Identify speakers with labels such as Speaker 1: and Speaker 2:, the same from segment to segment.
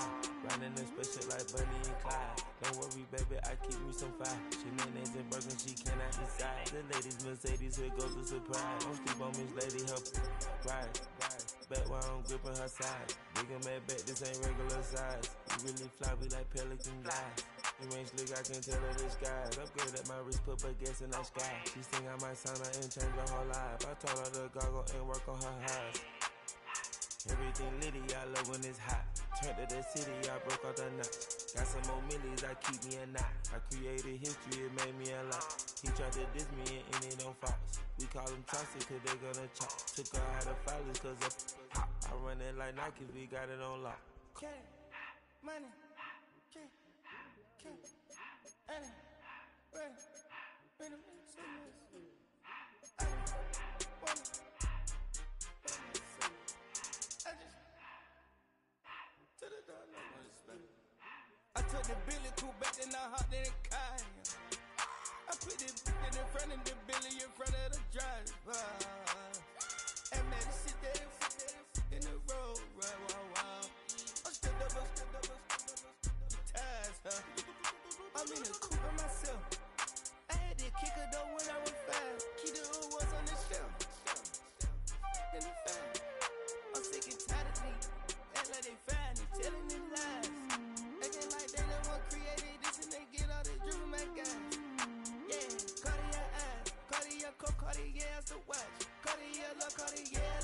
Speaker 1: high. Riding in special like Bunny and Clyde. Don't worry, baby, I keep me some fire. She mayonnaise and burger, she cannot decide. The ladies Mercedes, here goes the surprise. Don't sleep on Miss Lady, help ride. Back while I'm gripping her side. Big and mad back, this ain't regular size. You really fly, we like pelican guys. You ain't slick, I can tell her the skies. Upgrade at my wrist, put her gas in the sky. She sing I might sign her and change her whole life. I told her to goggle and work on her highs. Everything litty, I love when it's hot. Turned to the city, I broke out the knot. Got some more millies, I keep me a knot. I created history, it made me a lot. He tried to diss me and it don't false. We call them Chaucer cause they gonna chop. Took her out of filers cause of pop. I run it like Nike, we got it on lock.
Speaker 2: Okay, money, okay. Annie, ready, I took the Billy Cool back and I hopped in the car. I put the in front of the Billy in front of the driver. And man, sit there in the road, wow. I'm still double, ties, huh? I'm in the coupe by myself. I had to kick her though when I was 5. Keep the old ones on the shelf. In the fan. I'm sick and tired of me. Act like they fine and telling them lies. Acting like they the one created this and they get all this drip from my guys. Yeah, Cartier eyes, Cartier coat, Cartier ass to watch. Cartier love, Cartier.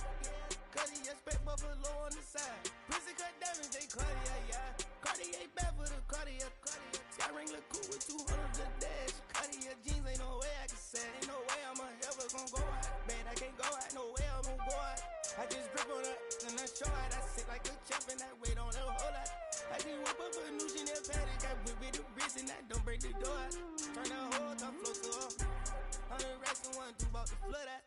Speaker 2: Cartier spec buffalo on the side. Prison cut diamonds, they Cartier, yeah. Cartier bad for the Cartier. Sky ring look cool with 200 the dash. Cartier jeans, ain't no way I can say. Ain't no way I'm ever gonna go out. Man, I can't go out, no way I'm gonna go out. I just grip on her and I show out. I sit like a champ and I wait on her whole lot. I just whip up a new Chanel paddock. I whip with the wrist and I don't break the door out. Turn the whole top floor to her. 100 racks and 1 2 about to flood out.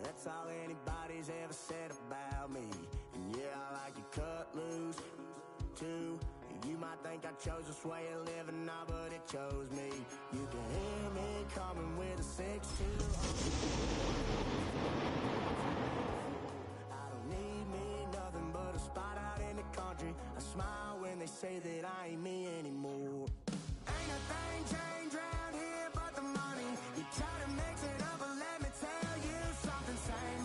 Speaker 3: That's all anybody's ever said about me. And yeah, I like to cut loose, too. You might think I chose this way of living, nah, but it chose me. You can hear me coming with a 6-2. I don't need me nothing but a spot out in the country. I smile when they say that I ain't me anymore. Ain't a thing changed around here but the money. You try to mix it up, but let me tell you something. Same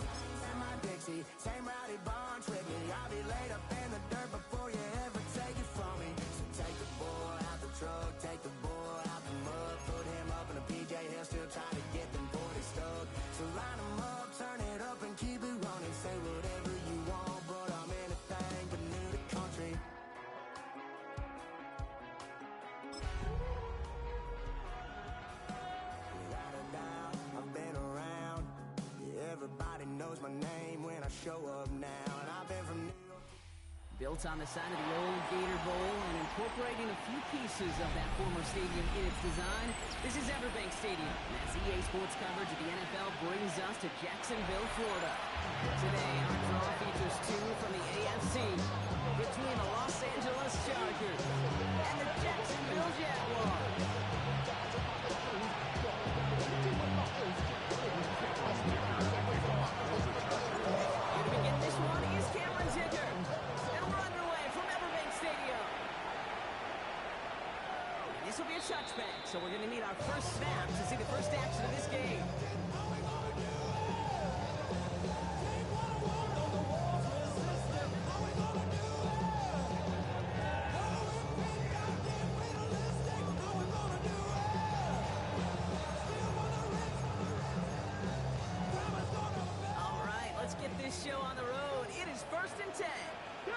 Speaker 3: and my Dixie, same rowdy bonds with me. I'll be laid up in the dirt before you ever take it from me. So take the boy out the truck, take the boy out the mud, put him up in a PJ, he'll still trying to get them 40 stuck. So line him up, turn it up and keep it running. Say whatever you want, but I'm anything but new to country. Without a doubt, I've been around. Yeah, everybody knows my name when I show up now. And I've been from New York.
Speaker 4: Built on the side of the old Gator Bowl and incorporating a few pieces of that former stadium in its design, this is Everbank Stadium. And as EA Sports coverage of the NFL brings us to Jacksonville, Florida. Today, our draw features two from the AFC between the Los Angeles Chargers and the Jacksonville Jaguars. Here to begin this one is Cameron Ziegler. And we're underway from Everbank Stadium. And this will be a touchback, so we're going to need our first snap to see the first action of this game. All right, let's get this show on the road. It is 1st and 10. Go!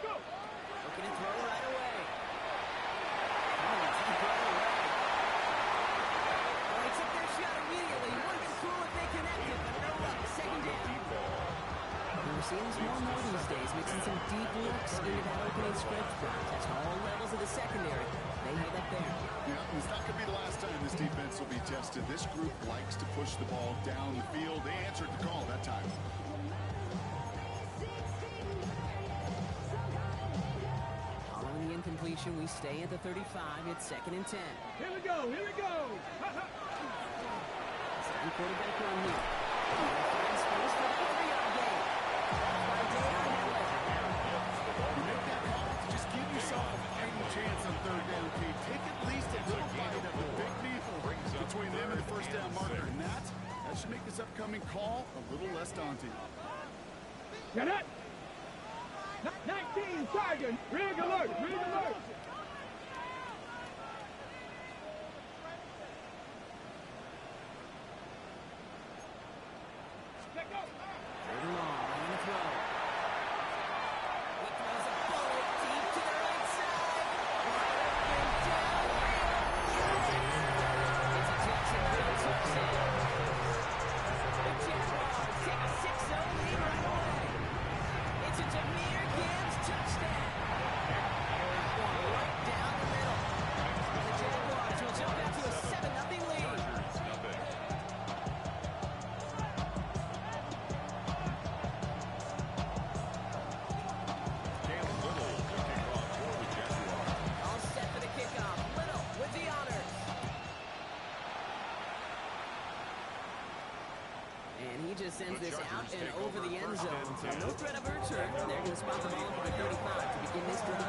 Speaker 4: Looking to throw right away. Oh, seeing this more and more these days, mixing some deep looks into that opening script. Testing all levels of the secondary. They held up there.
Speaker 5: Yeah, it's not going to be the last time this defense will be tested. This group likes to push the ball down the field. They answered the call that time.
Speaker 4: Following the incompletion, we stay at the 35. It's 2nd and 10.
Speaker 6: Here we go, here we go.
Speaker 4: Second quarterback run here. Find space for the 3-yard gain. By Deion Miller.
Speaker 5: You make that call, just give yourself a fighting chance on 3rd down, Pete. Take at least a little bite of the big meat between them and the 1st down marker. And that should make this upcoming call a little less daunting.
Speaker 6: Get it. 19, Sergeant. Rig alert, rig alert.
Speaker 4: Sends this out and over the end zone. So no threat of a return. They're going to spot the ball for the 35 to begin this drive.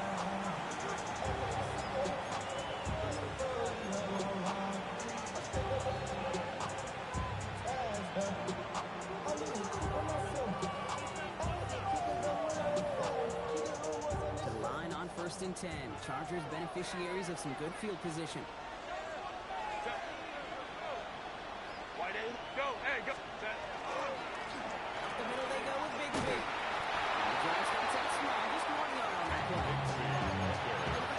Speaker 4: The line on 1st and 10. Chargers beneficiaries of some good field position.
Speaker 6: Wide end. Go, hey, go.
Speaker 4: The middle they go with Big B. The drive starts out small, just 1 yard on that play.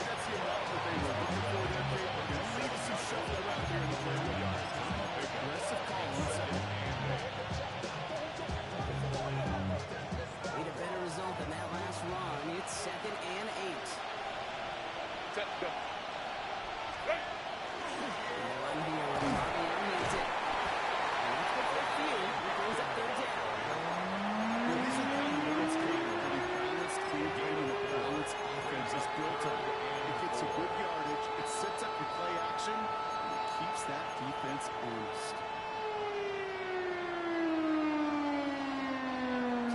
Speaker 5: That's the amount that they were looking for there, Pete. They're going to leave some shuffle around here in the play yard. Aggressive call on 2nd.
Speaker 4: Need a better result than that last run. It's 2nd and 8.
Speaker 6: Set, go.
Speaker 4: And the run here with Marvin needs it. And that's good for a few. It brings up 3rd down.
Speaker 5: These are kind of what's great. The balanced clear game and the balanced offense is built on. It gets you good yardage. It sets up your play action. And it keeps that defense honest.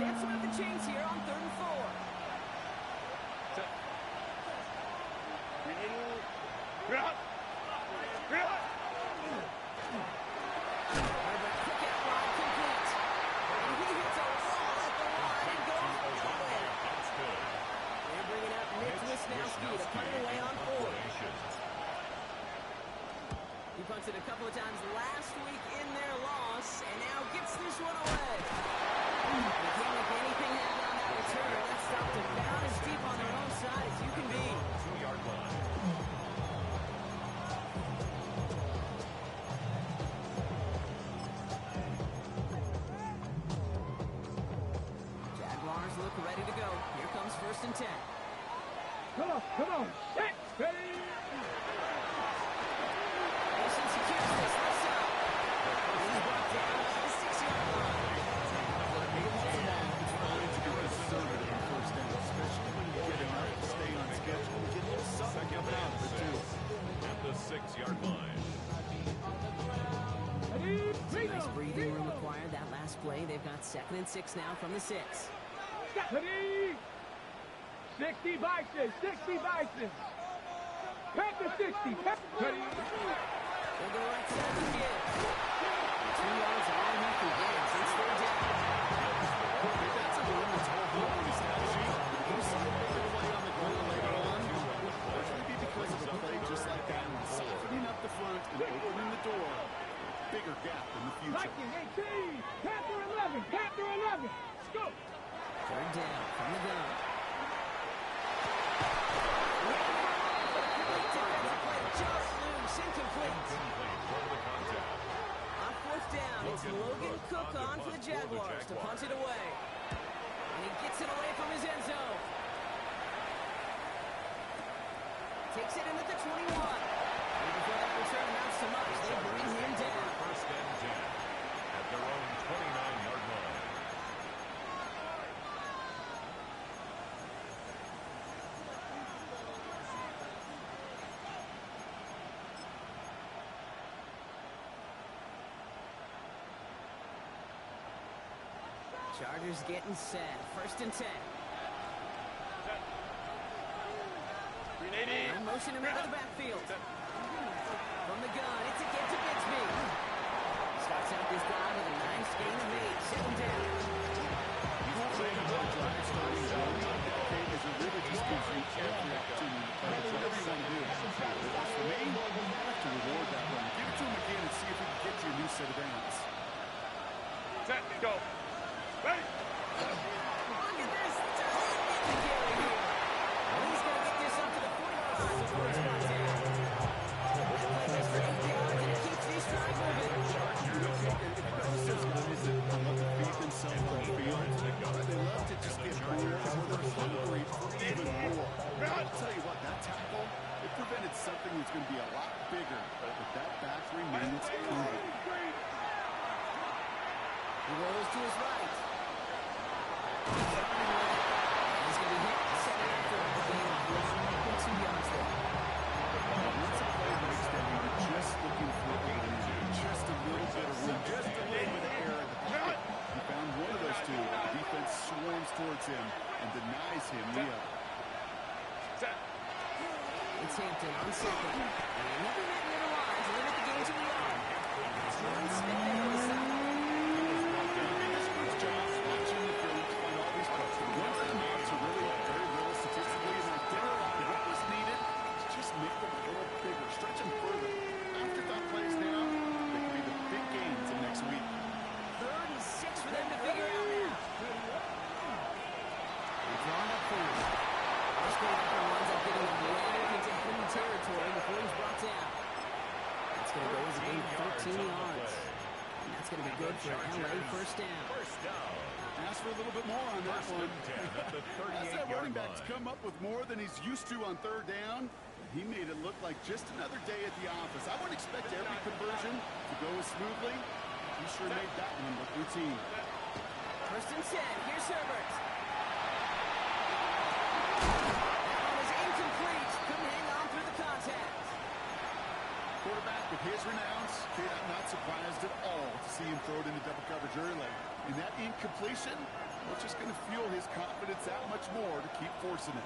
Speaker 4: Jets with the chains here on 3rd and 4. He punted a couple of times last week in their loss, and now gets this one away. They can't make anything happen on that return. That stopped about as deep on their own side as you can be.
Speaker 7: 2-yard line.
Speaker 4: Jaguars look ready to go. Here comes 1st and 10.
Speaker 6: Come on, come on. Set, ready.
Speaker 4: Mason secures this. Let's go. He's brought down to the 6-yard line.
Speaker 5: It's fine to be conservative on 1st down, especially when you get enough to stay on schedule and get a little something coming out of it, too.
Speaker 7: At the 6-yard line.
Speaker 4: Nice breathing room acquired that last play. They've got 2nd and 6 now from the 6.
Speaker 6: Ready. 60 Bison, 60 Bison. Panther 60. Ready.
Speaker 4: They'll go right side to give. 2 yards all he can get since 3rd down.
Speaker 5: That's a run that's all good on his stat sheet. You see a bigger play on the ground later on. That's going to be because of a play just like that one. Softening up the front and opening the door. Bigger gap in the future.
Speaker 6: Viking 18. Panther 11. Panther 11. Let's go.
Speaker 4: 3rd down from the gun. Just loose, incomplete. On 4th down, it's Logan Cook on for the Jaguars to punt it away. And he gets it away from his end zone. Takes it in at the 21. And before that return amounts to much, they bring him down.
Speaker 7: First and 10 at their own 29-yard line.
Speaker 4: Chargers getting set. First and 10. No motion him into the backfield. From the gun, it's a get to Bixby. Starts out this drive with a nice gain of 8. 7 down.
Speaker 5: He's playing a good drive starting out. Is it really just gives you every opportunity to play. It's whatever you want to do. For me, you have to reward that run. Give it to him again and see if he can get you a new set of downs.
Speaker 7: Set, go. Ready.
Speaker 4: Look at this. It's a big carry here. And he's going to get this up to the 45 before it's brought down. That play goes for 8 yards, and it keeps these drives moving.
Speaker 5: They love to feed themselves on the field. They love to just get more or they're hungry for even more. I'll tell you what, that tackle, it prevented something that's going to be a lot bigger. But that back remains moving.
Speaker 4: He rolls to his right. He's going to be hit. Set after a gain of 1.2 yards there.
Speaker 5: Once a play breaks down, you're just looking for just a little bit of room, just a little bit of air in the pocket. He found one of those two. The defense swarms towards him and denies him the other.
Speaker 4: It's Hampton on second. And another net near the line to limit the gain to a yard. It's Jordan Smith there on the sideline.
Speaker 5: Stretch them further. Afterthought plays now, they can be the big gains of next week.
Speaker 4: 36 for them to figure out now. They're drawn up for him. First play after winds up getting him landed into enemy territory before he's brought down. That's going to go as a gain of 13 yards. And that's going to be good for LA first down.
Speaker 5: Ask for a little bit more on that one. As that running back's come up with more than he's used to on third down, he made it look like just another day at the office. I wouldn't expect every conversion to go as smoothly. He sure made that one look routine.
Speaker 4: First and 10. Here's Herbert. That one is incomplete. Couldn't hang on through the contact.
Speaker 5: Quarterback with his renounce. Kid, I'm not surprised at all to see him throw it into double coverage early. And that incompletion, well, just going to fuel his confidence that much more to keep forcing it.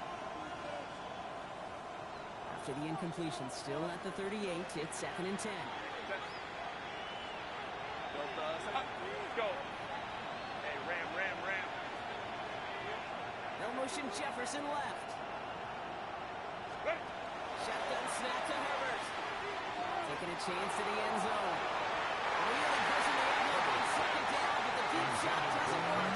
Speaker 4: After the incompletion, still at the 38, it's 2nd and 10.
Speaker 7: Go. Hey, ram.
Speaker 4: No motion, Jefferson left. Shotgun snap to Herbert. Taking a chance to the end zone. Really pushing the envelope on 2nd down, but the deep shot doesn't work.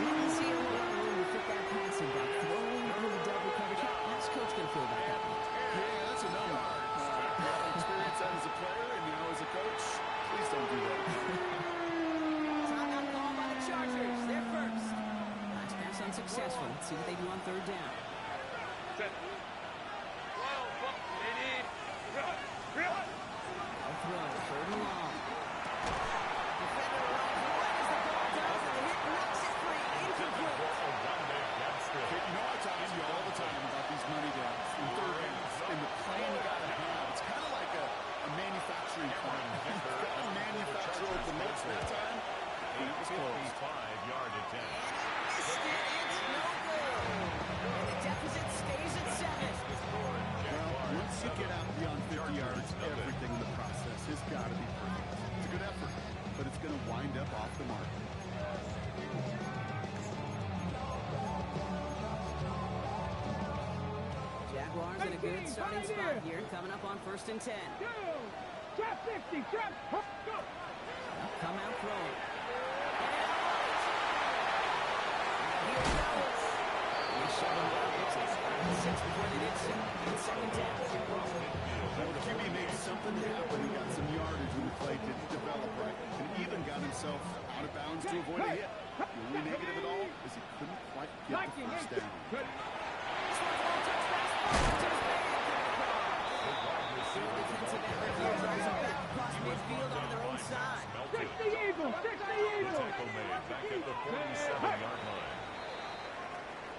Speaker 4: Didn't see a lot of room to fit that passing back. Throwing into the double coverage. How's Coach going to feel about that one?
Speaker 5: Yeah, that's a number. Experience that as a player and now as a coach. Please don't do that.
Speaker 4: Timeout call by the Chargers. They're first. Last pass unsuccessful. Let's see what they do on 3rd down. I'll throw. 3rd and long. Defender right as the ball does, and the hit knocks it free. Incomplete.
Speaker 5: You know I talk to you all the time about these money downs and third downs and the plan you got to have. It's kind of like a manufacturing plan. You've got to manufacture over the next that time. And it was close.
Speaker 7: 5-yard attempt.
Speaker 4: Missed it. It's no good. And the deficit stays at 7.
Speaker 5: Well, once you get out beyond 50 yards, everything in the process has got to be perfect. It's a good effort, but it's going to wind up off the mark.
Speaker 4: Jaguars in a good starting spot here, coming up on 1st and 10.
Speaker 6: Trap 50, trap, go!
Speaker 4: Come out throwing. And here it goes. They shut him down. Looks like 6 before they did so. And 2nd down.
Speaker 5: The QB made something happen. He got some yardage when the play didn't develop right. And even got himself out of bounds to avoid a hit. The only negative at all is first down.
Speaker 4: Defensive effort here drives them back across midfield on their own side.
Speaker 6: 60 Eagles! 60 Eagles!
Speaker 7: Tackle made back at the 47-yard line.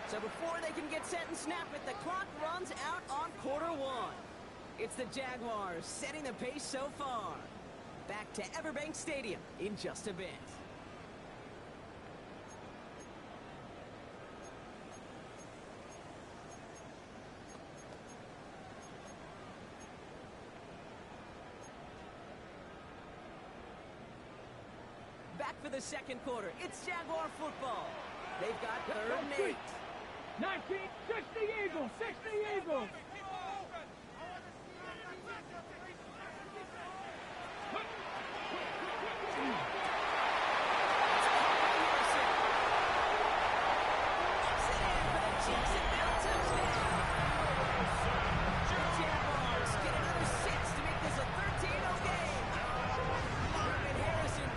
Speaker 4: So before they can get set and snap it, the clock runs out on quarter one. It's the Jaguars setting the pace so far. Back to Everbank Stadium in just a bit. Back for the second quarter. It's Jaguar football. They've got 3rd and 8.
Speaker 6: 19, 60 Eagles! 60 Eagles!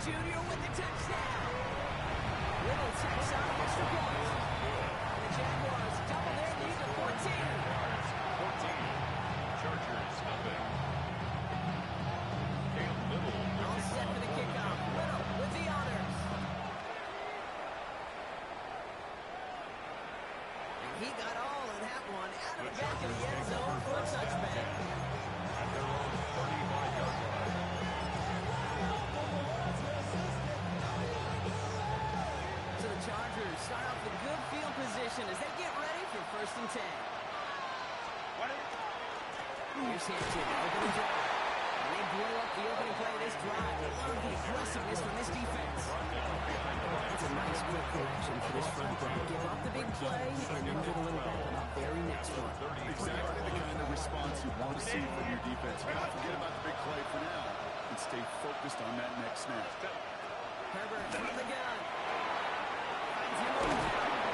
Speaker 4: Junior with the touchdown. Little takes on an extra point. And the Jaguars double their lead to 14.
Speaker 7: 14. Chargers nothing. Caleb Little.
Speaker 4: All set for the kickoff. Little with the honors. And he got all of that one out of the back of the end zone for a touchback.
Speaker 7: At their own 35-yard line.
Speaker 4: So the Chargers start off with good field position as they get ready for 1st and 10. Here's Hampton, opening drive. And they blow up the opening play of this drive. Love the aggressiveness from this defense. That's a nice quick correction for this front play. Give up the big play and then get a little back on the very next one.
Speaker 5: Exactly the kind of response you want to see from your defense. You gotta forget about the big play for now and stay focused on that next snap.
Speaker 4: Herbert from the gun. Finds him on down.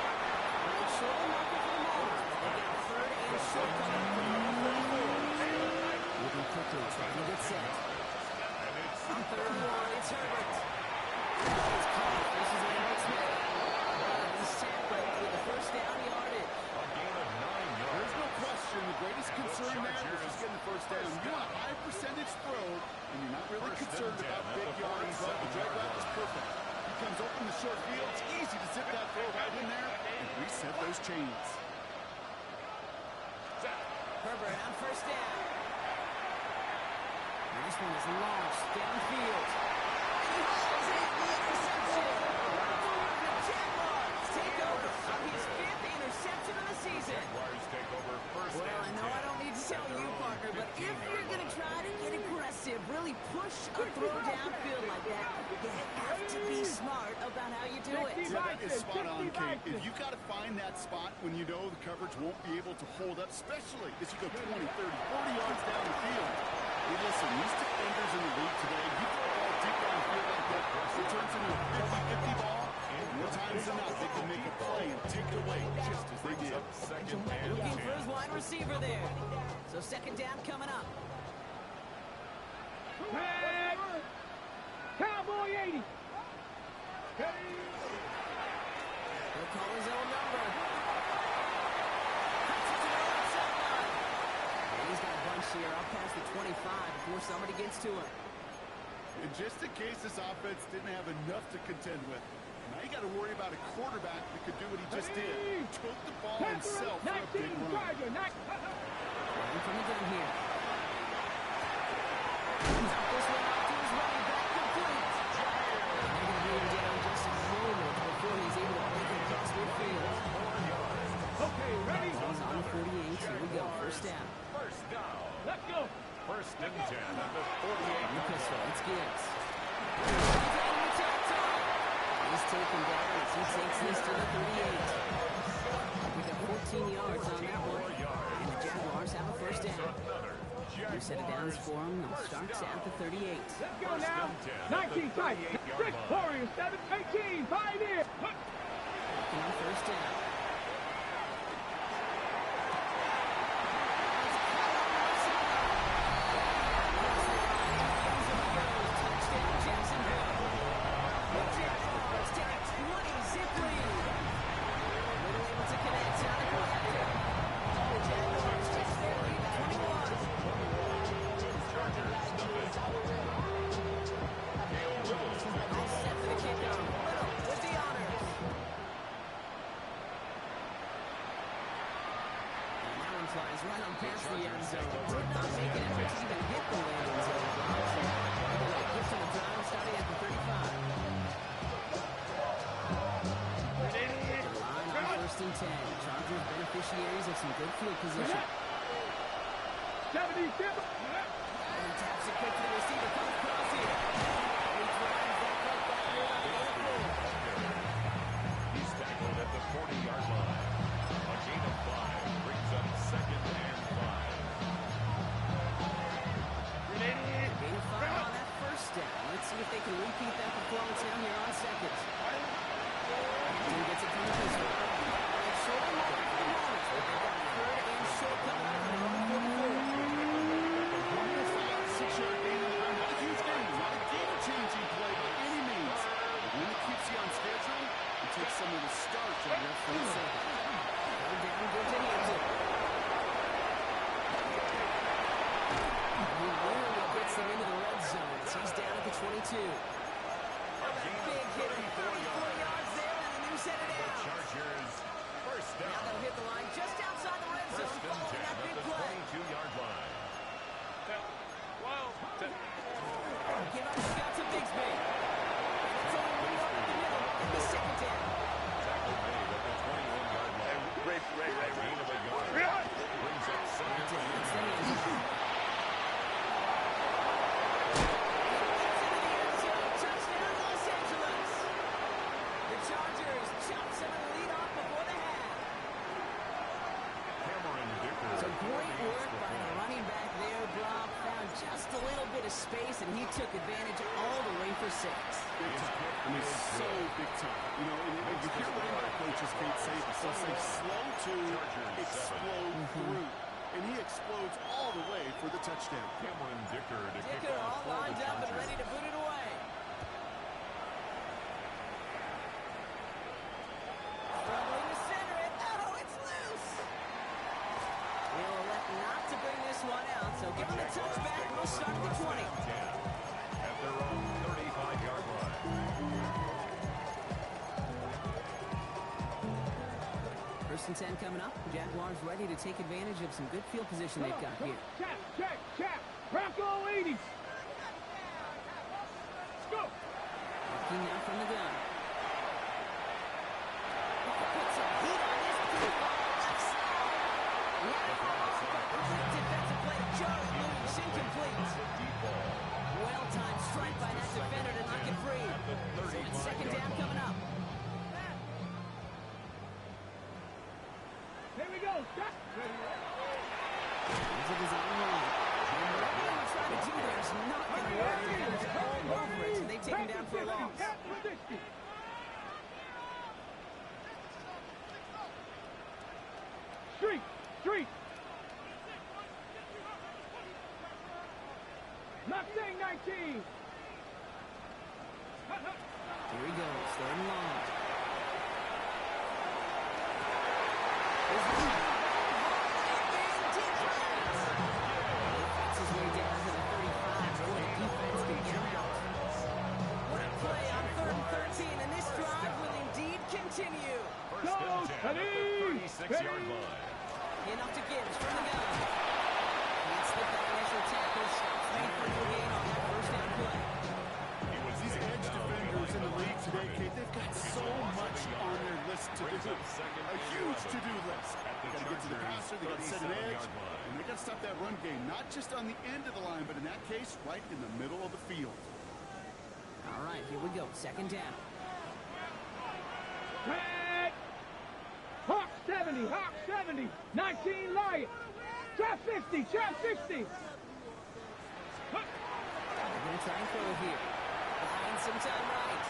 Speaker 4: Short marker for the moment. They got 3rd and short coming from number 34. Moving quickly, trying to get set. On 3rd and 1, it's Herbert. It's caught. This is Aaron Smith. He's tackled with the 1st down yardage.
Speaker 7: A gain of 9 yards.
Speaker 5: There's no question. The greatest concern there is just getting the first down. You want a high percentage throw, and you're not really concerned about big yards. But the drag route was perfect. He comes open the short field. It's easy to zip that throw right in there and reset those chains.
Speaker 4: Herbert on 1st down. And this one is launched downfield. And he hauls in the interception. The Jaguars take over on his 5th interception of the season.
Speaker 7: Jaguars take over 1st
Speaker 4: Well, I
Speaker 7: and
Speaker 4: know
Speaker 7: 10.
Speaker 4: I don't need to tell you, partner, but if you're going to try to get aggressive, really push a throw downfield like that, you have to be smart about how you do it.
Speaker 5: Yeah, that is spot on, Kate. If you got to find that spot when you know the coverage won't be able to hold up, especially as you go 20, 30, 40 yards down the field. Hey, listen, these defenders in the league today, you throw a ball deep downfield like that, it turns into a 50-50 ball. More times than not, they can make a play and take it away just as they did.
Speaker 7: Second and
Speaker 4: Looking for
Speaker 7: 10.
Speaker 4: his wide receiver there. So 2nd down coming up.
Speaker 6: Red. Cowboy 80.
Speaker 4: He'll call his own number. Cuts it to the outside line. And he's got a bunch here up past the 25 before somebody gets to him.
Speaker 5: And just in case this offense didn't have enough to contend with, now you got to worry about a quarterback that could do what he just did. Took the ball himself for a big
Speaker 6: 19
Speaker 5: run.
Speaker 6: Charger.
Speaker 4: Running from the gun here. Comes out this one out to his running back, complete. They're going to be down just a moment before he's able to break it across midfield.
Speaker 6: Okay, ready?
Speaker 4: He's on the 48. Here we go. 1st down.
Speaker 7: First down.
Speaker 6: Let's go.
Speaker 7: 1st and 10 at the 48.
Speaker 4: The pistol. It's Gibbs. He's taken down as he takes this to the 38. We got 14 yards on that one. And the Jaguars have a 1st down. New set of downs for him. It starts at the 38.
Speaker 6: Let's go now. 19 tight. 6 Warriors, 7, 18. 5 in.
Speaker 4: Working on 1st down. Touchdown, Jacksonville. The Jaguars take a 20-zip lead. Little able to great field position.
Speaker 6: 70 Timber.
Speaker 4: And he taps it quick to the receiver. Comes across here. He drives that cutback here on the airfield.
Speaker 7: He's tackled at the 40-yard line. A gain of 5 brings up 2nd and 5.
Speaker 4: Gain of 5 on that first down. Let's see if they can repeat that performance down here on 2nd. Team gets it from the pistol. It's short and long for the moment. They've got 3rd and short coming up in their own 44.
Speaker 5: 6-yard gain on the ground. Not a huge gain. Not a game-changing play by any means. But when it keeps you on schedule, it takes some of the starch out of that front seven.
Speaker 4: 3rd down, good to Hampton. He literally gets them into the red zone. He's down at the 22. Big hit of 34 yards there, and the new set it
Speaker 7: The
Speaker 4: out.
Speaker 7: Chargers first
Speaker 4: Now
Speaker 7: down.
Speaker 4: they'll hit the line just outside the red zone
Speaker 7: First and
Speaker 4: following
Speaker 7: 10
Speaker 4: that
Speaker 7: at
Speaker 4: big
Speaker 7: the
Speaker 4: play.
Speaker 7: 22-yard line.
Speaker 4: Give up the shot to Bigsby. And it's only 1 yard up the middle in the 2nd down.
Speaker 7: Tackle made at the 21-yard line. A gain of a yard. Brings up 2nd and 10.
Speaker 4: Touchdown, Los Angeles. The Chargers chop some of the lead off before the half.
Speaker 7: Cameron Dicker.
Speaker 4: So great work by the running back there, Brock. Found just a little bit of space, and he took advantage all the way for 6.
Speaker 5: Big time. I mean, so big time. You know, and you hear running back coaches, Kate, they'll say slow to explode through. And he explodes all the way for the touchdown.
Speaker 7: Cameron Dicker to kick
Speaker 4: Dicker
Speaker 7: off
Speaker 4: all
Speaker 7: for the
Speaker 4: lined up and
Speaker 7: Chargers.
Speaker 4: ready to boot it away. Struggling to center it. Oh, it's loose. They'll elect not to bring this one out, so give him the touchback. We'll start at the 20.
Speaker 7: 10 at their own 35-yard line.
Speaker 4: First and 10 coming up. Jaguars ready to take advantage of some good field position they've got here.
Speaker 6: Check. Bronco 80. Let's go.
Speaker 4: Working now from the gun. Put some heat on this deep ball left side. Perfect defensive play. Charlie Lewis incomplete.
Speaker 7: Deep ball.
Speaker 4: Well-timed strike by that defender to knock it free. So it's 2nd down coming up.
Speaker 6: Here we go. Stop.
Speaker 4: Here's a design run. Whatever they were trying to do there is not going to work. Defenders all over it, so they take him down for a loss.
Speaker 6: Street. Mustang 19.
Speaker 4: Here he goes, 3rd and long. Fights his way down to the 35 before the defense can get him out. What a play on 3rd and 13, and this drive will indeed continue.
Speaker 7: First and 10 at the 36-yard line.
Speaker 4: Enough to Gibbs from the gun. Gets the back initial tackle, stops made for no gain on that first down play.
Speaker 5: These edge defenders in the league today, Kate, they've got so much on their list to do. A huge to-do list. They got to get to the passer, they got to set an edge, and they got to stop that run game, not just on the end of the line, but in that case, right in the middle of the field.
Speaker 4: All right, here we go, 2nd down.
Speaker 6: Red. Hawk 70. 19 Lion. Trap 50.
Speaker 4: They're going to try and throw here. Behind some time right.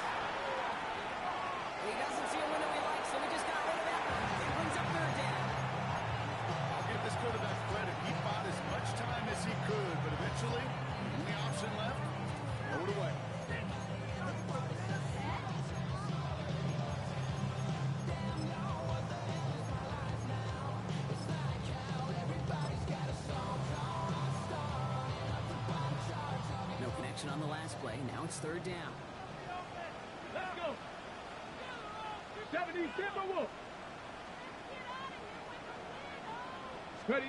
Speaker 4: He doesn't see a window he likes, so he just got rid of that one. It brings up 3rd down.
Speaker 5: I'll give this quarterback credit. He fought as much time as he could, but eventually, when the option left, throw it away.
Speaker 4: No connection on the last play. Now it's 3rd down.
Speaker 6: Let's go. 70 Timberwolf. Ready.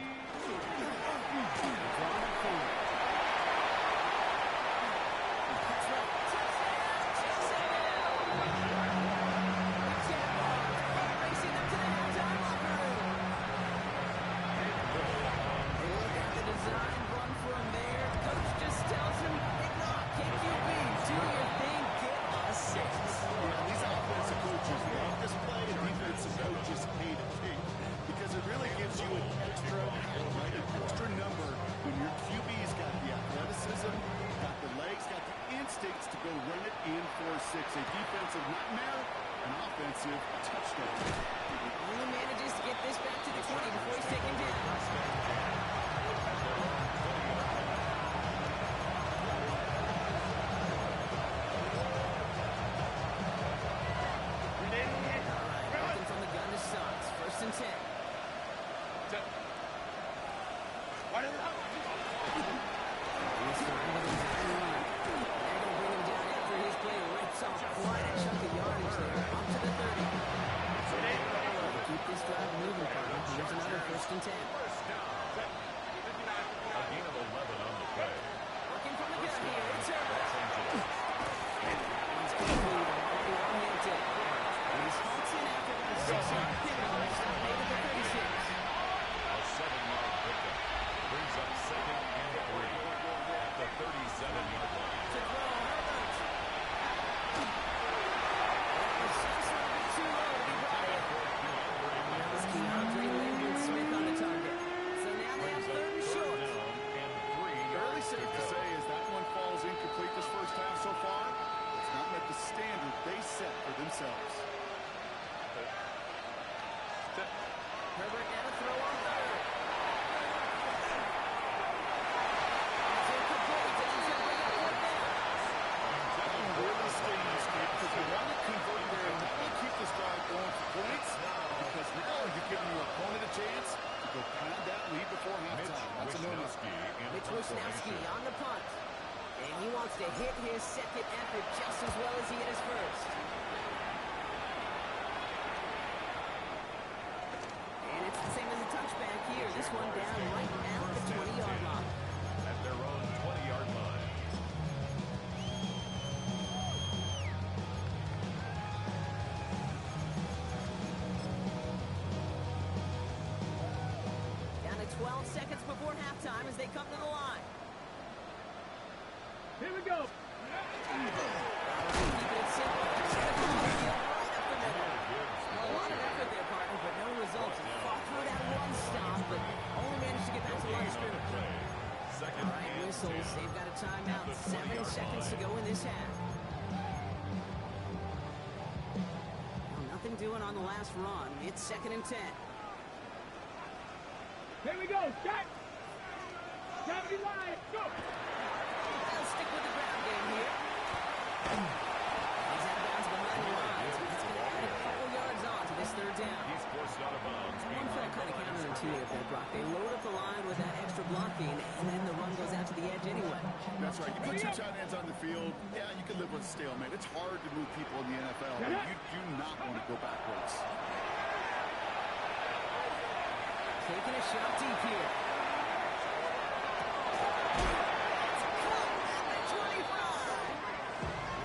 Speaker 5: It's a defensive nightmare, an offensive touchdown.
Speaker 4: Only manages to get this back to the 20 before he's taken down. Working from the gun to Suggs. 1st and 10. He's starting with a design run. They're going to bring him down after his play rips off quite a chunk of yardage there. Up to the 30. Keep this drive moving, partner. Here's another 1st and 10.
Speaker 7: A gain of 11 on the play.
Speaker 4: Working from the gun here. It's Herbert. He's complete. Already oriented. And he starts in after about a 6-yard pickup. Stop made at the 36.
Speaker 7: A 7-yard pickup. Brings up 2nd and 3 at the 37-yard line.
Speaker 4: To throw, Herbert. The shots are a bit too low to be brought in. It's Keandre Lingard-Smith on the target. So now they have 3rd and short.
Speaker 5: Fairly safe to say as that one falls incomplete this first half so far. It's not met the standard they set for themselves.
Speaker 4: Herbert now to throw on 3rd. It's incomplete. Doesn't bring up fourth down.
Speaker 5: Really stings, because you want to convert there and not keep this drive going for points, because now you're giving your opponent a chance to go pound that lead before halftime. That's a no-no.
Speaker 4: Mitch Wisnowski on the punt. And he wants to hit his 2nd effort just as well as he hit his 1st. And it's the same as a touchback here. This one down right at the 20-yard line.
Speaker 7: At their own 20-yard line.
Speaker 4: Down to 12 seconds before halftime as they come to the line.
Speaker 6: Here we go.
Speaker 4: Keep it simple. Just get the ball right up the middle. A lot of effort there, partner, but no results. He fought through that one stop, but only managed to get back to the line of scrimmage.
Speaker 7: Second
Speaker 4: All right, whistles. They've got a timeout. 7 seconds to go in this half. Well, nothing doing on the last run. It's 2nd and 10.
Speaker 6: Here we go. Set. 70 line. Go.
Speaker 4: They'll stick with the ground game here. He's out of bounds behind the lines, but it's going to add a couple yards on to this 3rd down.
Speaker 7: He's forced out of bounds.
Speaker 4: One felt kind of counterintuitive there, Brock. They load up the line with that extra blocking, and then the run goes out to the edge anyway.
Speaker 5: That's right. You put 2 tight ends on the field, yeah, you can live with a stalemate. It's hard to move people in the NFL, but you do not want to go backwards.
Speaker 4: Taking a shot deep here.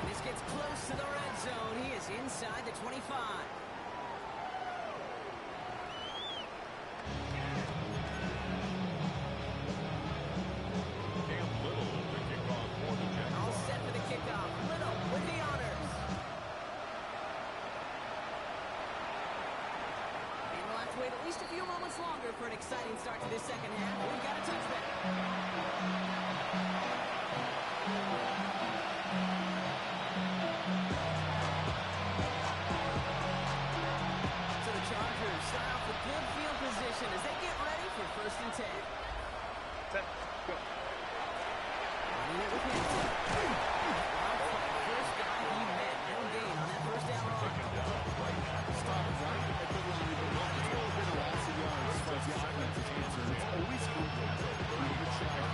Speaker 4: This gets close to the red zone. He is inside the 25. All set for the kickoff. Little with the honors. And we'll have to wait at least a few moments longer for an exciting start to this 2nd half. We've got a touchback. So the Chargers start off with good field position as they get ready for 1st and 10.
Speaker 6: Set. Go.
Speaker 4: Running it with Hampton. First guy he met. No gain on that 1st down run.
Speaker 5: Stop right at the line, but what has been a loss of yards as far as the offense is concerned. It's always comfortable. You try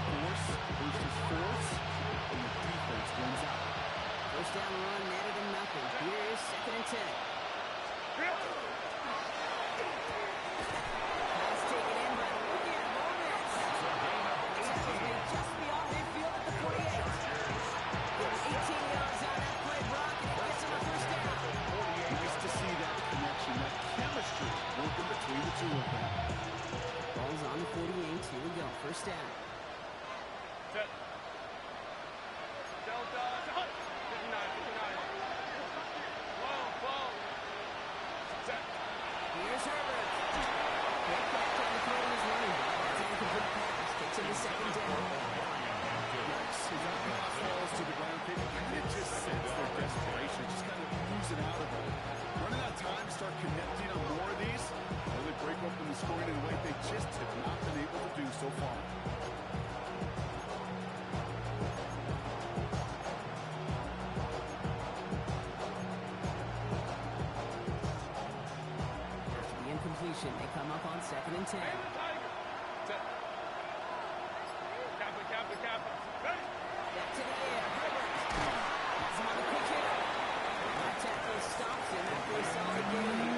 Speaker 4: second and 10. Back to the air. Herbert. Has him on the quick hit. That tackle stops him after a solid game.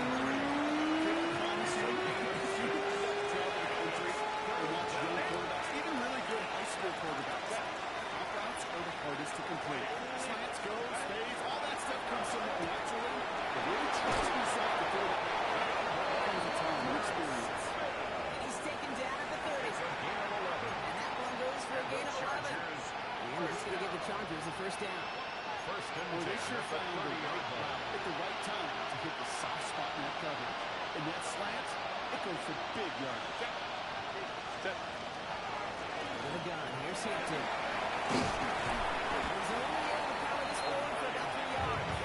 Speaker 5: Even really good high school quarterbacks. Out routes are the hardest to complete. Slants, goes, fades, all that stuff comes somewhat naturally. But really trusting himself to throw it. That comes with time and experience.
Speaker 4: And he's taken down at the 30. And that one goes for a gain of 11. And that's going to give the Chargers a first down.
Speaker 5: Well, they sure found the right route at the right time to hit the soft spot in that coverage. And that slant, it goes for big yardage.
Speaker 4: With a gun, here's Hampton. He's only able to power this forward for about 3 yards.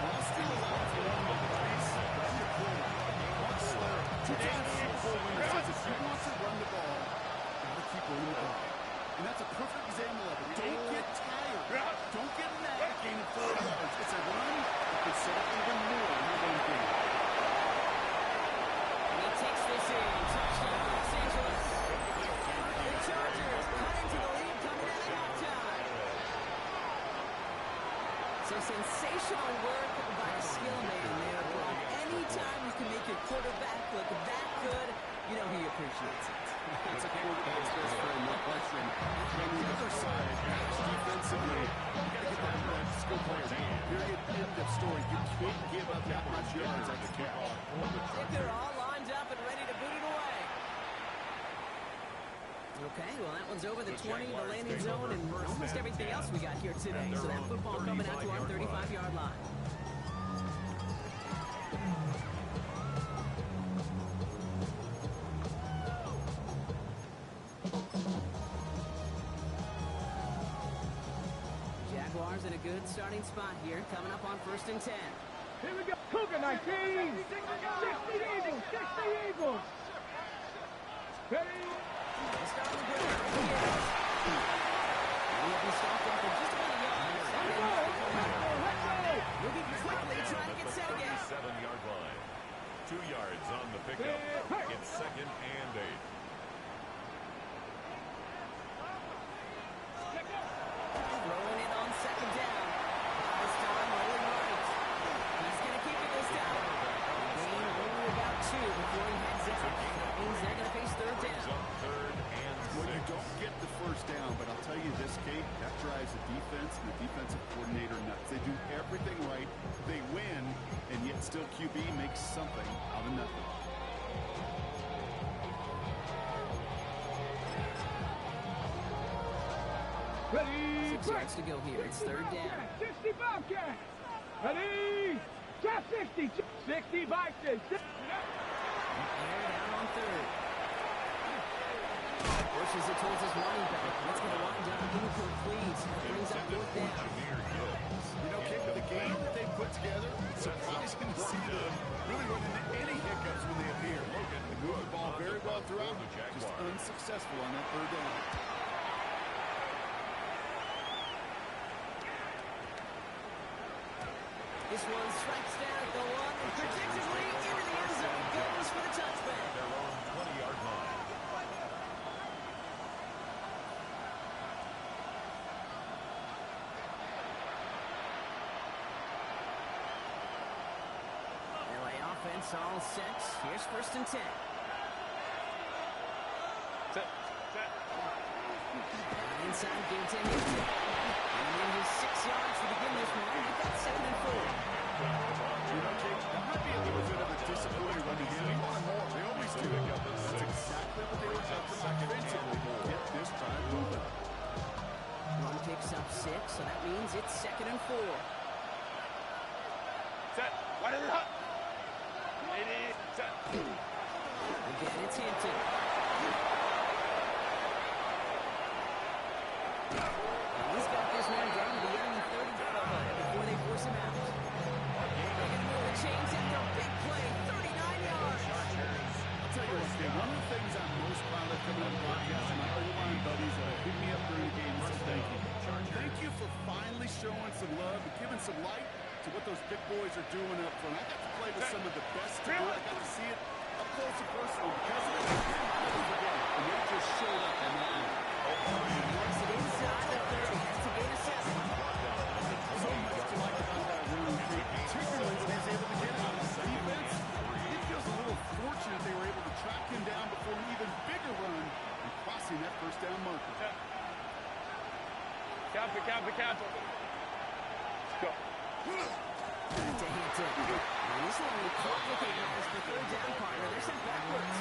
Speaker 5: While still allowed for one more place, run your quarterback. Mark Slater, two-time Super Bowl winner, says if you want to run the ball, you got to keep running the ball. And that's a perfect example of it. Don't get tired. Don't get mad at gaining 4 yards. It's a run that could set up even more in your run game.
Speaker 4: And he takes this in. Touchdown, Los Angeles. The Chargers cut into the lead coming out of halftime. So sensational work by a skill man there, Brock. Anytime you can make your quarterback look that good, you know he appreciates it.
Speaker 5: It's a quarterback's best friend, no question. On the other side, defensively, you got to get that right skill players. Period. End of story. You can't give up that much yards on the kickoff.
Speaker 4: They're all lined up and ready to boot it away. Okay, well, that one's over the 20, the landing zone, and almost everything else we got here today. So that football coming out to our 35-yard line. Jaguars in a good starting spot here, coming up on 1st and 10.
Speaker 6: Here we go. Cougar 19. 60 Eagles. 60 Eagles. Ready?
Speaker 4: Start on the ground. He is. We have been stopped up for just about a yard. Moving quickly, trying to get set again.
Speaker 7: 7-yard line. 2 yards on the pickup. It's 2nd and 8.
Speaker 4: Throwing it on 2nd down. This time rolling right. He's going to keep it this time. Gain only about 2 before he heads out. That means they're going to face 3rd down.
Speaker 7: 3rd and 6.
Speaker 5: Well, you don't get the first down, but I'll tell you this, Kate, that drives the defense and the defensive coordinator nuts. They do everything right. They win, and yet still QB makes something out of nothing.
Speaker 6: Ready?
Speaker 4: 6 yards to go here. It's 3rd down.
Speaker 6: 60 Bobcat. Ready? Cat 60. 60 Vikings.
Speaker 4: Air down on 3rd. Pushes it towards his running back. That's going to wind up incomplete. Brings up 4th down.
Speaker 5: You know, Kate, with the game that they put together, it's surprising to see them really run into any hiccups when they appear. They move the ball very well throughout, just unsuccessful on that 3rd down.
Speaker 4: This one strikes down at the 1 and predictably into the end zone goes for the touchback.
Speaker 7: Their own 20-yard line.
Speaker 4: LA offense all set. Here's 1st and 10. Inside, give it to Hampton. And then he's 6 yards to begin this one. They've got 2nd and 4.
Speaker 5: You know, Kate, that might be a little bit of a disappointing running game. They wanted more. They always do. That's exactly what they were talking about defensively. Get this drive moving.
Speaker 4: Run picks up 6, so that means it's 2nd and 4. Again, it's Hampton. He's got this man down to the enemy 35 before they force him out. They're going to move the chains after a big play, 39 yards.
Speaker 5: I'll tell you what, Dave, one of the things I'm most proud of coming on the podcast, and my O-line buddies that have hit me up during the game and said thank you. Thank you for finally showing some love and giving some light to what those big boys are doing up front. I got to play with some of the best to do it. I got to see it up explosive first one. Because of it, never forget it. And they just showed up on that one.
Speaker 4: Works it inside the 30. That's a gain of 7.
Speaker 5: So much to like about that run, particularly when he's able to get out of defense. It feels a little fortunate they were able to track him down before an even bigger run and crossing that first down marker.
Speaker 6: Count it. Let's go.
Speaker 4: To hit it. And this will only complicate matters for third down partner. They're sent backwards.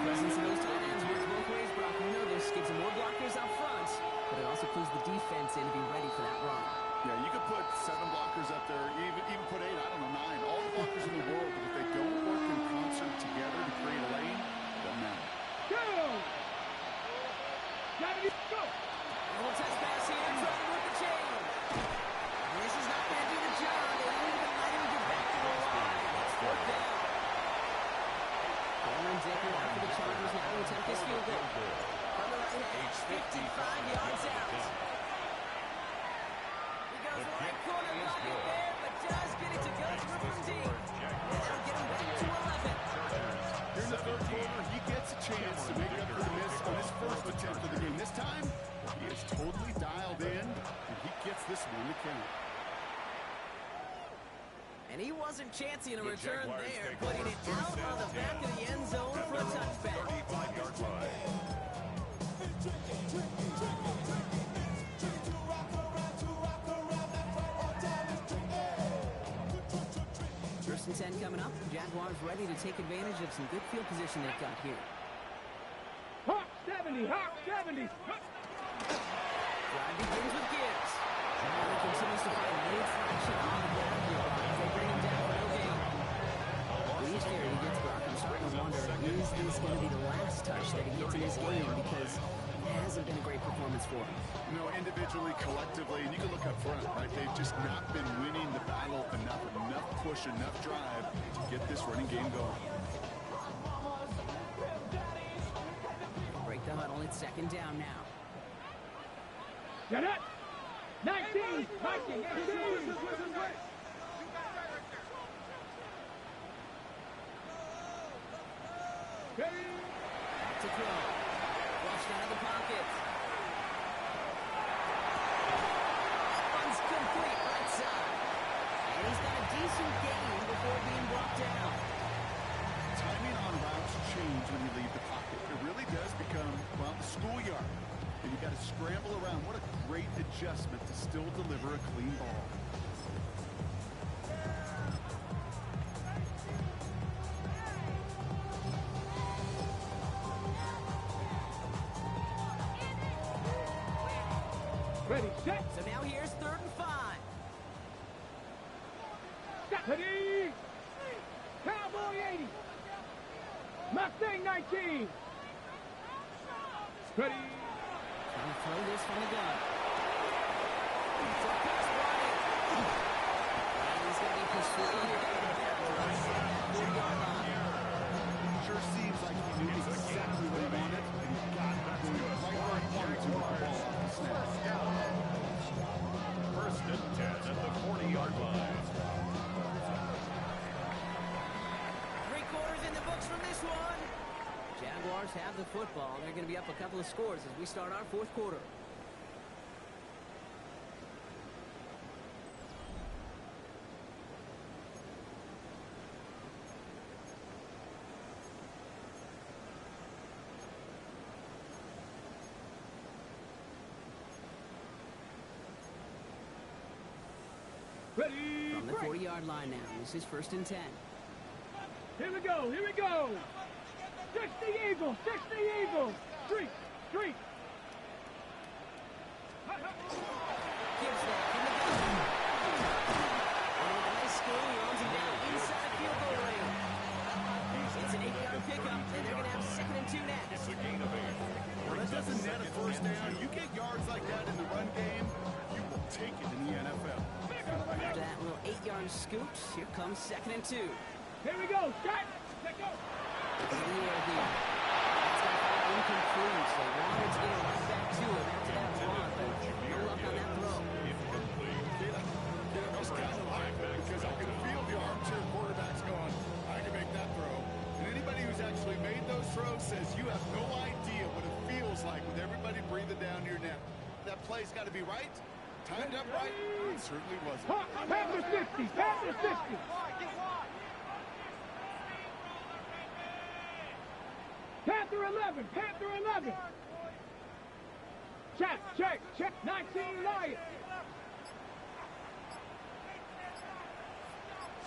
Speaker 4: Presence of those tight ends works both ways, Brock. We know this gives them more blockers up front, but it also clues the defense in to be ready for that run.
Speaker 5: Yeah, you could put 7 blockers up there, even put 8, I don't know, 9. All the blockers in the world, but if they don't work in concert together to create a lane, doesn't matter.
Speaker 6: Go! Go!
Speaker 4: A little test pass here, trying to work the chain. And this is not going to do the job. They don't even let him get back to the line. It's fourth down. Cameron Dicker out for the Chargers now to attempt this field goal. From the right edge, 55 yards out. He goes right corner, block it there, but does get it to go through from deep. And that'll get him back to 11.
Speaker 5: Here in the third quarter, he gets a chance to make up for the miss on his first attempt of the game. This time, he is totally dialed in, and he gets this one to count.
Speaker 4: And he wasn't chancing a return there, putting it out on the back of the end zone for a touchback.
Speaker 7: 35-yard line.
Speaker 4: First and 10 coming up. Jaguars ready to take advantage of some good field position they've got here.
Speaker 6: Hawk 70!
Speaker 4: Drive begins with Gibbs. He continues to find new traction on the ground here. They bring him down for no gain. Each carry he gets, Brock, I'm starting to wonder, is this going to be the last touch that he gets in this game? Because it hasn't been a great performance for him.
Speaker 5: You know, individually, collectively, and you can look up front, right? They've just not been winning the battle enough push, enough drive to get this running game going.
Speaker 4: Break the huddle. It's second down now.
Speaker 6: Get it! 19!
Speaker 4: Back to throw. Flushed out of the pocket. Runs complete right side. And he's got a decent gain before being brought down.
Speaker 5: Timing on routes change when you leave the pocket. It really does become, well, the schoolyard. And you got to scramble around. What a great adjustment to still deliver a clean ball.
Speaker 6: Ready, set!
Speaker 4: So now here's 3rd and 5.
Speaker 6: Ready! Cowboy 80! Mustang 19! Ready!
Speaker 4: Can he throw this from the gun? It's a pass Bryant. And he's going to be persuaded to get back to the 40-yard line.
Speaker 5: Sure seems like he knew exactly what he wanted, and he got back to it right where he wanted to with the ball off the snap.
Speaker 7: First and 10 at the 40-yard line.
Speaker 4: 3 quarters in the books from this one. Jaguars have the football. They're going to be up a couple of scores as we start our 4th quarter.
Speaker 6: Ready!
Speaker 4: From the 40-yard line now. This is 1st and 10.
Speaker 6: Here we go! 60 Eagles! Streak!
Speaker 4: Gives that from the gun. And with a nice score, he runs him down inside field goal range. It's an 8-yard pickup, and they're going to have 2nd and 2 next.
Speaker 7: It's a gain of 8.
Speaker 5: Well, that doesn't net a first down. You get yards like that in the run game, you will take it in the NFL.
Speaker 4: After that little 8-yard scoot, here comes 2nd and 2.
Speaker 6: Here we go! Start! Let go!
Speaker 4: In the air here. That's going to fall incomplete, so wanted to get it right back to him after that run, but no luck on that throw.
Speaker 5: Because I can feel the armchair quarterbacks going, I can make that throw. And says you have no idea what it feels like with everybody breathing down your neck. That play's got to be right, timed up right. It certainly wasn't.
Speaker 6: Panthers 50, Panthers 50. Panther 11, Panther 11. Check, check, check. 19 Lions.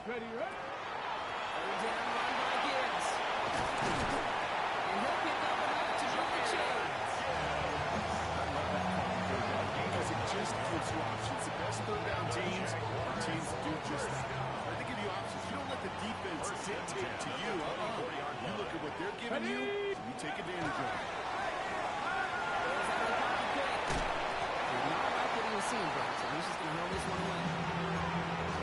Speaker 6: Ready, ready.
Speaker 4: Down run by Gibbs. And he'll pick up enough to move the chains.
Speaker 5: Because it just gives you options. The best third down teams are teams that do just that. They give you options. You don't let the defense dictate to you. You look at what they're giving you, and you take advantage of it.
Speaker 4: Goes out of the pocket quick. Did not like what he was seeing, Brock, so he's just going to hold this one away.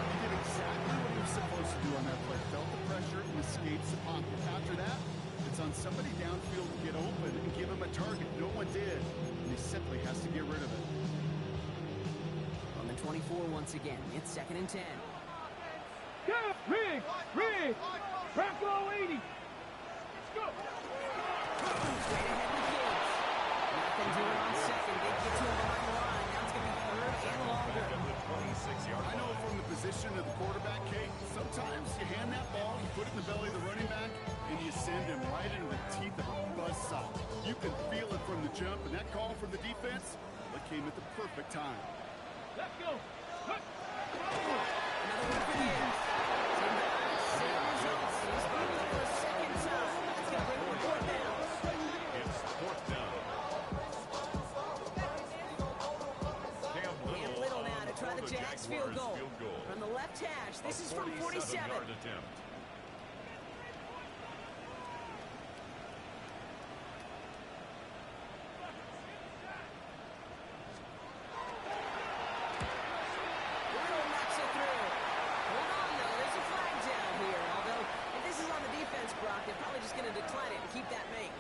Speaker 5: He did exactly what he was supposed to do on that play. Felt the pressure and escapes the pocket. After that, it's on somebody downfield to get open and give him a target. No one did, and he simply has to get rid of it.
Speaker 4: On the 24 once again, it's 2nd and 10.
Speaker 6: Go! Riggs! Riggs! Bronco 80! Let's go!
Speaker 4: Straight ahead with Gibbs. Nothing doing on 2nd. They get to him behind the line. Now it's going to be 3rd and longer.
Speaker 5: I know from the position of the quarterback, Kate, sometimes you hand that ball, you put it in the belly of the running back, and you send him right into the teeth of a buzzsaw. You can feel it from the jump, and that call from the defense, it came at the perfect time.
Speaker 6: Let's go! Let's
Speaker 4: Another one for Gibbs. Same guy, same results. He's running for a second time. That's going to bring him 4th down.
Speaker 7: It's 4th down.
Speaker 4: Cam Little now to try the Jags field goal. From the left hash, this is from 47.
Speaker 7: Yard attempt.
Speaker 4: Little knocks it through. Hold on, though. There's a flag down here. Although, if this is on the defense, Brock, they're probably just going to decline it and keep that make.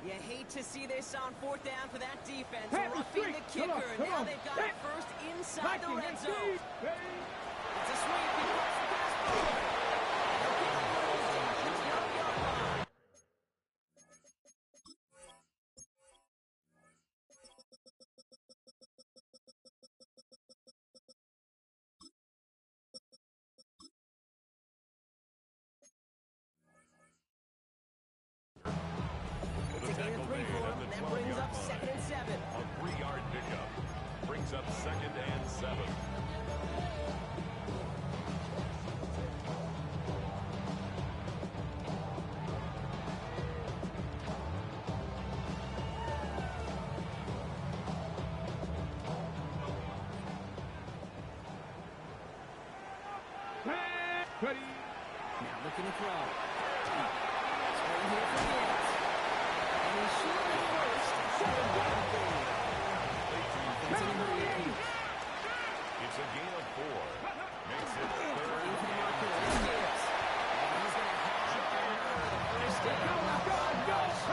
Speaker 4: You hate to see this on 4th down for that defense. Roughing the kicker. Now they've got it first inside the red zone. It's a sweep. He puts the pass forward. They'll get the ball down to the 8-yard line. It's a gain of 3 for him. That brings up 2nd and 7.
Speaker 7: A 3-yard pickup brings up 2nd and 7.
Speaker 6: Ready!
Speaker 4: Now looking to throw. Screen here for Gibbs. And he's shooting the first. 7-yard gain. Offensive number 8.
Speaker 7: It's a gain of 4. Makes it 3rd
Speaker 4: Looking for the
Speaker 7: and
Speaker 4: marker. There's Gibbs. And he's going to have another first down.
Speaker 6: Let's go!
Speaker 4: That's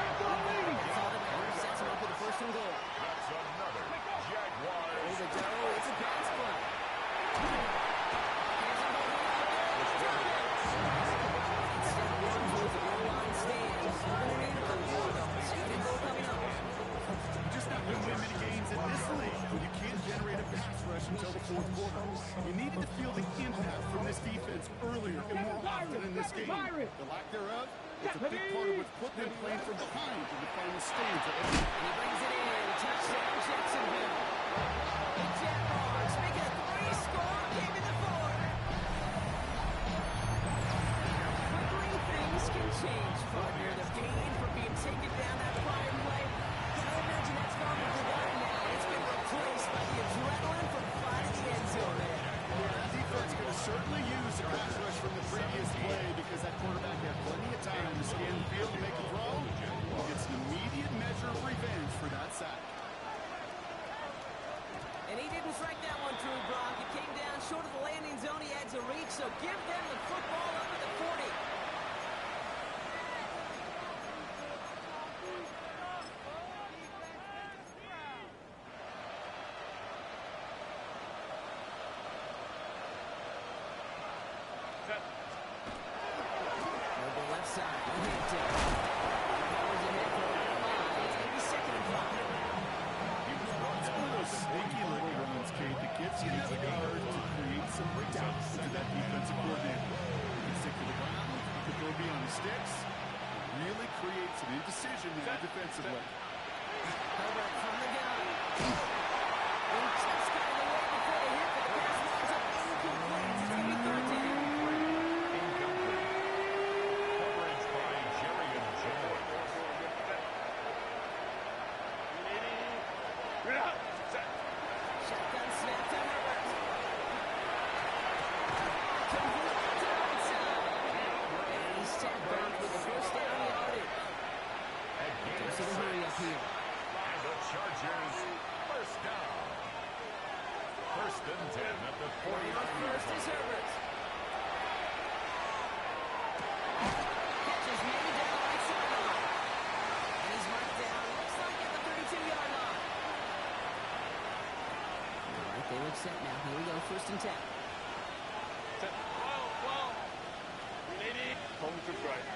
Speaker 4: all that matters. Sets him up with a 1st and goal.
Speaker 7: That's another Jaguars.
Speaker 4: There's a dough. It's a pass play. Instead of one move, the goal line stands. They're going to need a good one, though. 2nd and goal coming up.
Speaker 5: You're just not going to win many games in this league when you can't generate a pass rush until the 4th quarter. You needed to feel the impact from this defense earlier and more often in this game. The lack thereof, it's a big part of what's put them playing from behind in the final stanza.
Speaker 4: And he brings it in. Touchdown, Jacksonville. The Jaguars make it a 3-score game in the 4th. Quickly, things can change, partner. The pain from being taken down that prior play, I imagine that's gone with forgotten now. It's been replaced by the adrenaline from finding the end zone there.
Speaker 5: Yeah, that defense could have certainly used a pass rush from the previous play because that quarterback had plenty of time to scan the field and make a throw. He gets an immediate measure of revenge for that sack.
Speaker 4: And he didn't strike that one true, Brock. It came down short of the landing zone. He had to reach, so give them the football up at the 40. outside. Hampton. Powers ahead for about 5. It's going to be 2nd and 5.
Speaker 5: It's one of those sneaky little runs, Kate, that gets you the guard to create some doubts into that defensive coordinator. You can stick to the ground, you can throw beyond the sticks. It really creates an indecision there defensively.
Speaker 4: Herbert from the gun. He just got it away before the hit, but the pass winds up incomplete. It's going to be 3rd down.
Speaker 7: Coverage by Jerry and Jones.
Speaker 4: Shotgun snap to Herbert. Complete to the outside. And he's tapped back with the 1st down yardage. There's a hurry up here.
Speaker 7: And the Chargers, 1st down. 1st and 10 at the 49
Speaker 4: First is Herbert. Catch is made down the right sideline. And he's marked down, looks like at the 32-yard line. All right, they look set now. Here we go, 1st and 10.
Speaker 6: Home to strike.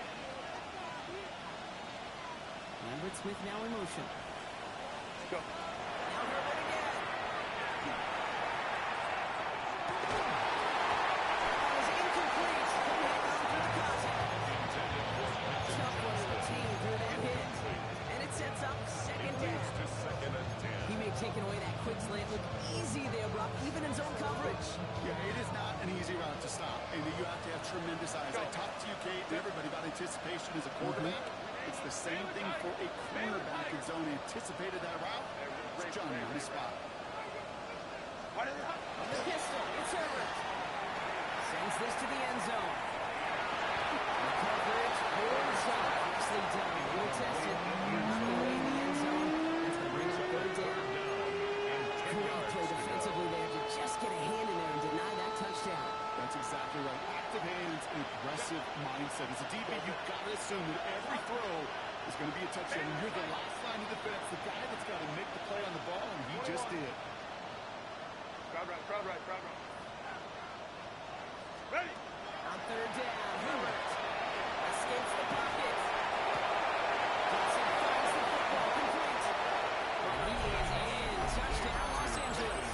Speaker 4: Lambert Smith now in motion.
Speaker 6: Go.
Speaker 4: Now Herbert again. That is incomplete. Coming down through the contact. Tough one to retain through that hit. And it sets up 2nd down.
Speaker 7: to 2nd and 10.
Speaker 4: He may have taken away that quick slant. Look easy there, Brock, even in zone coverage.
Speaker 5: Yeah, it is not an easy route to stop, and you have to have tremendous eyes. I talked to you, Kate, and everybody about anticipation as a quarterback. It's the same thing for a cornerback in zone. Anticipated that route. It's Johnny on the spot.
Speaker 4: On the pistol, it's Herbert. Sends this to the end zone. The coverage holds up. Nicely done. He will test it. Not away in the end zone. That's going to bring up 3rd down. Great play defensively there to just get a hand in there and deny that touchdown.
Speaker 5: That's exactly right. Active hands and aggressive mindset. As a DB, you've got to assume that every throw is going to be a touchdown. And you're the last line of defense, the guy that's got to make the play on the ball, and he just did.
Speaker 6: Crowd right. Ready.
Speaker 4: On 3rd down, Herbert escapes the pocket. Johnson finds the football complete. And he is in. Touchdown, Los Angeles.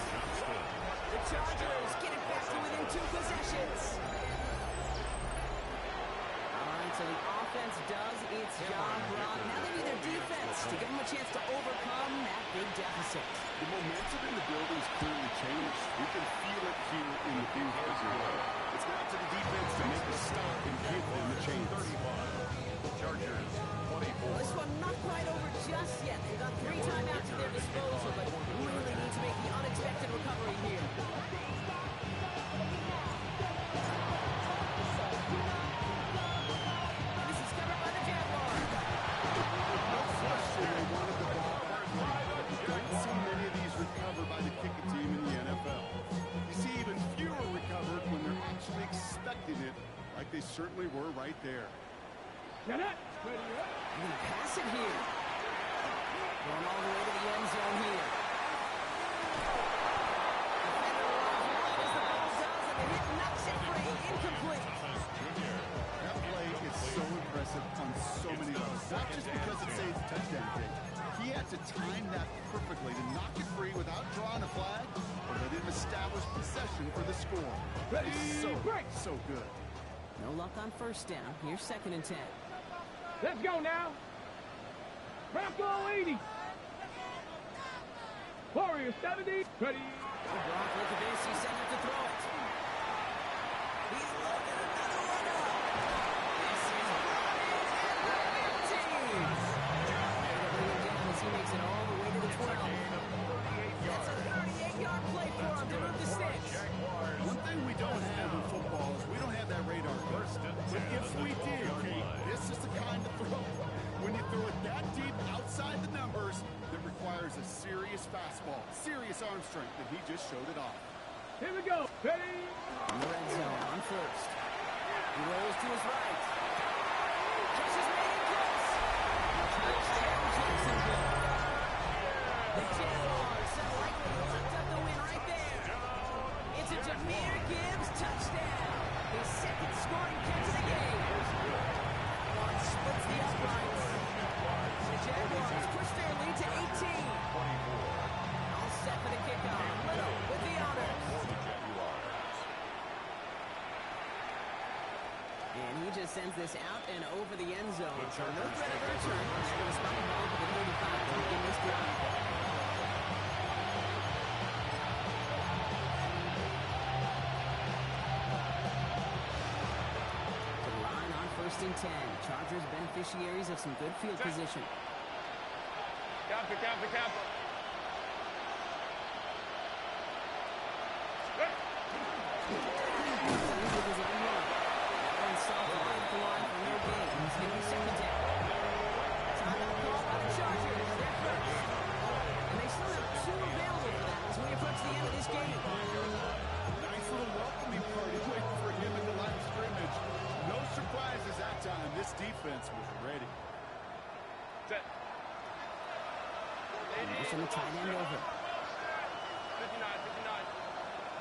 Speaker 4: The Chargers get it back to within 2 possessions. All right, so the offense does its job, Brock. Now they need their defense to give them a chance to overcome that big deficit.
Speaker 5: The momentum in the building has clearly changed. We can feel it here in the booth as well. It's now to the defense to make a stop and give them a chance.
Speaker 7: 35. Chargers, 24.
Speaker 4: This one not quite over just yet. They've got 3 timeouts at their disposal, but really need to make the unexpected recovery here. This is covered by the Jaguars.
Speaker 5: No question they wanted the ball quickly. You don't see many of these recovered by the kicking team in the NFL. You see even fewer recovered when they're actually expecting it, like they certainly were right there.
Speaker 6: Get it.
Speaker 4: I'm going to pass it here. Going all the way to the end zone here. Defender arrives right as the ball does, and the hit knocks it free. Incomplete.
Speaker 5: That play is so impressive on so many levels. Not just because it saves a touchdown kick. He had to time that perfectly to knock it free without drawing a flag or let him establish possession for the score.
Speaker 6: Ready,
Speaker 5: So good.
Speaker 4: No luck on 1st down. Here's 2nd and 10.
Speaker 6: Let's go now. Bronco 80. Warrior 70. Ready.
Speaker 4: Brock with the base. He's set up to throw it. He's loaded another one up. This is Bronny. Able to bring him down as he makes it all the way to the 12. That's a 38-yard play for him to move the sticks.
Speaker 5: One thing we don't have in football is we don't have that radar. But if we did, Kate, this is the kind of throw. When you throw it that deep outside the numbers, that requires a serious fastball, serious arm strength, and he just showed it off.
Speaker 6: Here we go. Ready.
Speaker 4: In the red zone on 1st. He rolls to his right. Catch is made in close. Touchdown, Jacksonville. The Jaguars so likely locked up the win right there. It's a Jahmyr Gibbs touchdown. His 2nd scoring catch of the game. And he just sends this out and over the end zone.
Speaker 7: The
Speaker 4: So no
Speaker 7: Chargers
Speaker 4: threat of a
Speaker 7: take
Speaker 4: return.
Speaker 7: over.
Speaker 4: They're going to spot the ball to the 35 to begin this drive. To the line on 1st and 10. Chargers beneficiaries of some good field position.
Speaker 6: Copy.
Speaker 4: With his own run. That one's soft right at the line for no gain. He's getting second down. Timeout call by the Chargers. They're first. And they still have 2 available for them as we approach the end of this game.
Speaker 5: Nice little welcoming party waiting for him in the line of scrimmage. No surprises that time. This defense was ready.
Speaker 6: Set.
Speaker 4: Push on the tight end over.
Speaker 6: 59.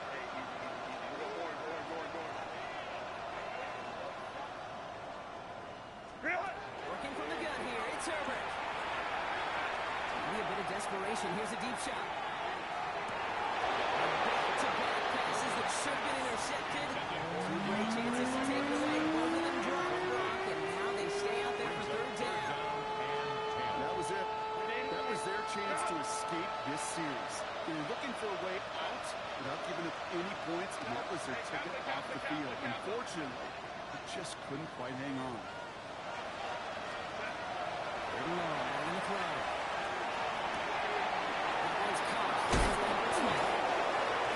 Speaker 6: Hey, easy. Going.
Speaker 4: Working from the gun here. It's Herbert. Maybe a bit of desperation. Here's a deep shot. Back-to-back passes that should have been intercepted. 2 great chances to take away. Both of them drop block, and now they stay out there for 3rd down.
Speaker 5: That was it. That was their chance to escape this series. They were looking for a way out without giving up any points, and that was their ticket off the field. Unfortunately, they just couldn't quite hang on.
Speaker 4: Long, out in the throw. That one's caught. This is Lambert Smith.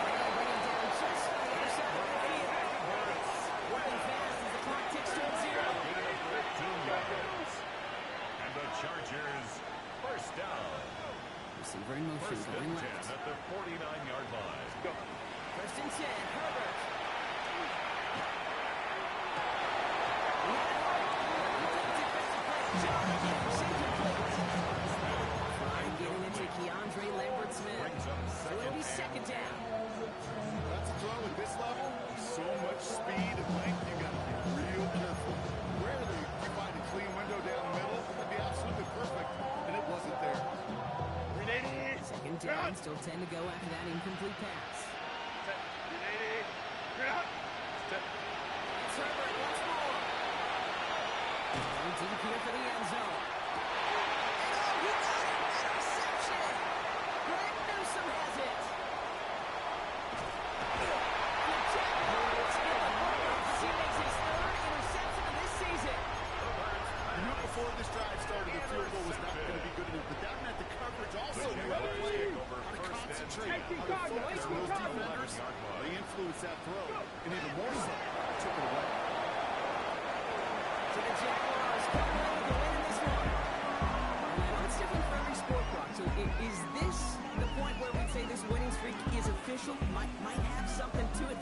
Speaker 4: And they bring him down just on the other side of the field. Working fast as the clock ticks towards 0.
Speaker 7: 15 yards. And the Chargers first down.
Speaker 4: Receiver in motion,
Speaker 7: First
Speaker 4: going
Speaker 7: and 10
Speaker 4: left.
Speaker 7: at the 49-yard line.
Speaker 4: 1st and 10, Herbert. Trying getting into Keandre Lambert Smith.
Speaker 7: Brings up
Speaker 4: So it'll be
Speaker 7: second
Speaker 4: 2nd down.
Speaker 5: That's a throw at this level. So much speed and length, you got to be real careful. Rarely you find a clean window down the middle. It would be absolutely perfect, and it wasn't there.
Speaker 4: 2nd down, still 10 to go after that incomplete pass. It's Herbert once more. Going deep here for the end zone. And oh, he got it! Interception! Greg Newsome has it. The Jaguars get the ball as he makes his 3rd interception of this season.
Speaker 5: You knew before this drive started, the field goal was not going to be good enough, but that meant the coverage also knew how to play, how to concentrate, how to focus on those defenders. They influenced that throw, and even more so, took it away.
Speaker 4: So the Jaguars come away with the win in this one. Well, it's different for every sport, Brock. So is this the point where we'd say this winning streak is official? Might have something to it.